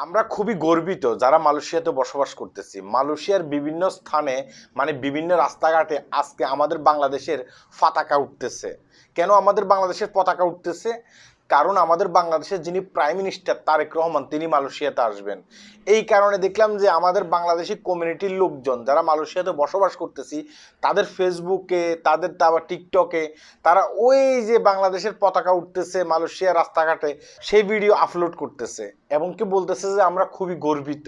আমরা খুবই গর্বিত যারা মালয়েশিয়াতে বসবাস করতেছি। মালয়েশিয়ার বিভিন্ন স্থানে বিভিন্ন রাস্তাঘাটে আজকে আমাদের বাংলাদেশের পতাকা উঠতেছে। কেন আমাদের বাংলাদেশের পতাকা উঠতেছে? কারণ আমাদের বাংলাদেশের যিনি প্রাইম মিনিস্টার তারেক রহমান তিনি মালয়েশিয়াতে আসবেন। এই কারণে দেখলাম যে আমাদের বাংলাদেশি কমিউনিটির লোকজন যারা মালয়েশিয়াতে বসবাস করতেছি তাদের ফেসবুকে, তাদের আবার টিকটকে তারা ওই যে বাংলাদেশের পতাকা উঠতেছে মালয়েশিয়ার রাস্তাঘাটে সেই ভিডিও আপলোড করতেছে এবং কি বলতেছে যে আমরা খুবই গর্বিত।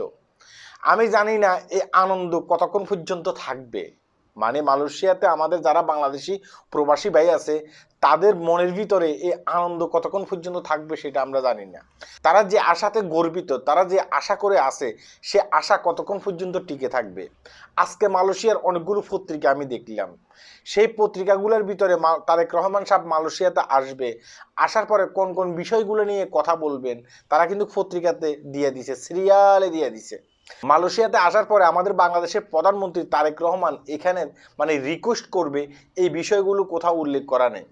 আমি জানি না এই আনন্দ কতক্ষণ পর্যন্ত থাকবে। মালয়েশিয়াতে আমাদের যারা বাংলাদেশি প্রবাসী ভাই আছে তাদের মনের ভিতরে এই আনন্দ কতক্ষণ পর্যন্ত থাকবে সেটা আমরা জানি না। তারা যে আশাতে গর্বিত, তারা যে আশা করে আছে সে আশা কতক্ষণ পর্যন্ত টিকে থাকবে। আজকে মালয়েশিয়ার অনেকগুলো পত্রিকা আমি দেখলাম, সেই পত্রিকাগুলোর ভিতরে তারেক রহমান সাহেব মালয়েশিয়াতে আসবে, আসার পরে কোন কোন বিষয়গুলো নিয়ে কথা বলবেন তারা কিন্তু পত্রিকাতে দিয়ে দিছে, সিরিয়ালে দিয়ে দিছে। মালয়েশিয়াতে আসার পরে আমাদের বাংলাদেশের প্রধানমন্ত্রী তারেক রহমান এখানে রিকোয়েস্ট করবে, এই বিষয়গুলো কোথাও উল্লেখ করা নেই।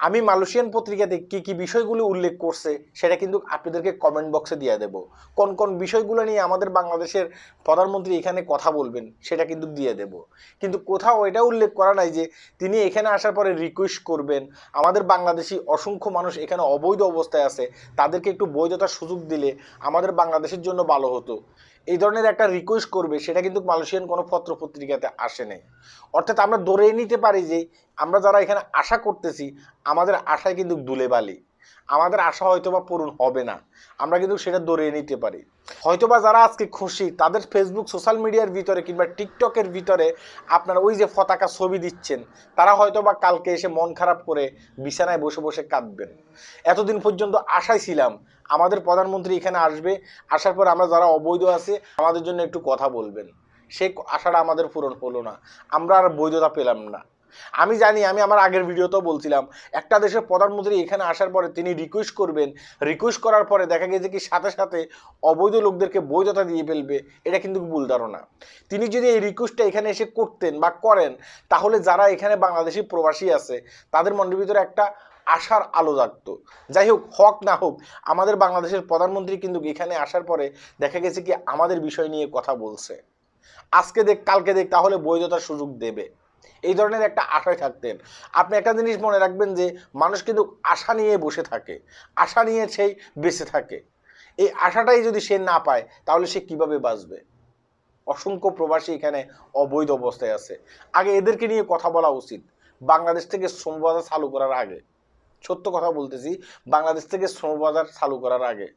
আমি মালয়েশিয়ান পত্রিকাতে কি কি বিষয়গুলো উল্লেখ করছে সেটা কিন্তু আপনাদেরকে কমেন্ট বক্সে দিয়ে দেব। কোন কোন বিষয়গুলো নিয়ে আমাদের বাংলাদেশের প্রধানমন্ত্রী এখানে কথা বলবেন সেটা কিন্তু দিয়ে দেব। কিন্তু কোথাও এটা উল্লেখ করা নাই যে তিনি এখানে আসার পরে রিকোয়েস্ট করবেন আমাদের বাংলাদেশি অসংখ্য মানুষ এখানে অবৈধ অবস্থায় আছে, তাদেরকে একটু বৈধতার সুযোগ দিলে আমাদের বাংলাদেশের জন্য ভালো হতো, এই ধরনের একটা রিকোয়েস্ট করবে, সেটা কিন্তু মালয়েশিয়ান কোনো পত্র পত্রিকাতে আসে নাই। অর্থাৎ আমরা ধরে নিতে পারি যে আমরা যারা এখানে আশা করতেছি আমাদের আশায় কিন্তু ধুলেবালি, আমাদের আশা হয়তোবা পূরণ হবে না, আমরা কিন্তু সেটা ধরে নিতে পারি। হয়তোবা যারা আজকে খুশি তাদের ফেসবুক সোশ্যাল মিডিয়ার ভিতরে কিংবা টিকটকের ভিতরে আপনারা ওই যে পতাকা ছবি দিচ্ছেন তারা হয়তোবা কালকে এসে মন খারাপ করে বিছানায় বসে বসে কাঁদবেন। এতদিন পর্যন্ত আশায় ছিলাম আমাদের প্রধানমন্ত্রী এখানে আসবে, আসার পর আমরা যারা অবৈধ আছে আমাদের জন্য একটু কথা বলবেন, সেই আশাটা আমাদের পূরণ হলো না, আমরা আর বৈধতা পেলাম না। আমি জানি, আমি আমার আগের ভিডিওতেও বলছিলাম একটা দেশের প্রধানমন্ত্রী এখানে আসার পরে তিনি রিকোয়েস্ট করবেন, রিকোয়েস্ট করার পরে দেখা গেছে কি সাথে সাথে অবৈধ লোকদেরকে বৈধতা দিয়ে ফেলবে, এটা কিন্তু ভুল ধারণা। তিনি যদি এই রিকোয়েস্টটা এখানে এসে করতেন বা করেন তাহলে যারা এখানে বাংলাদেশি প্রবাসী আছে তাদের মনের ভিতরে একটা আশার আলো জাগতো। যাই হোক, হক না হোক, আমাদের বাংলাদেশের প্রধানমন্ত্রী কিন্তু এখানে আসার পরে দেখা গেছে কি আমাদের বিষয় নিয়ে কথা বলছে, আজকে দেখ কালকে দেখ তাহলে বৈধতার সুযোগ দেবে, এই ধরনের একটা আশায় থাকতেন। আপনি একটা জিনিস মনে রাখবেন যে মানুষ কিন্তু আশা নিয়ে বসে থাকে, আশা নিয়ে সেই বেঁচে থাকে। এই আশাটাই যদি সে না পায় তাহলে সে কিভাবে বাঁচবে? অসংখ্য প্রবাসী এখানে অবৈধ অবস্থায় আছে, আগে এদেরকে নিয়ে কথা বলা উচিত। বাংলাদেশ থেকে শ্রম বাজার চালু করার আগে, সত্য কথা বলতেছি, বাংলাদেশ থেকে শ্রম বাজার চালু করার আগে।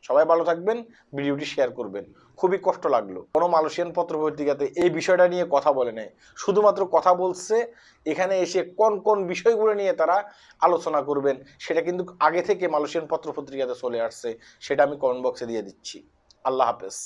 সবাই ভালো থাকবেন, ভিডিওটি শেয়ার করবেন। খুবই কষ্ট লাগলো কোনো মালয়েশিয়ান পত্র পত্রিকাতে এই বিষয়টা নিয়ে কথা বলে নেই, শুধুমাত্র কথা বলছে এখানে এসে কোন কোন বিষয়গুলো নিয়ে তারা আলোচনা করবেন সেটা কিন্তু আগে থেকে মালয়েশিয়ান পত্র পত্রিকাতে চলে আসছে, সেটা আমি কমেন্ট বক্সে দিয়ে দিচ্ছি। আল্লাহ হাফেজ।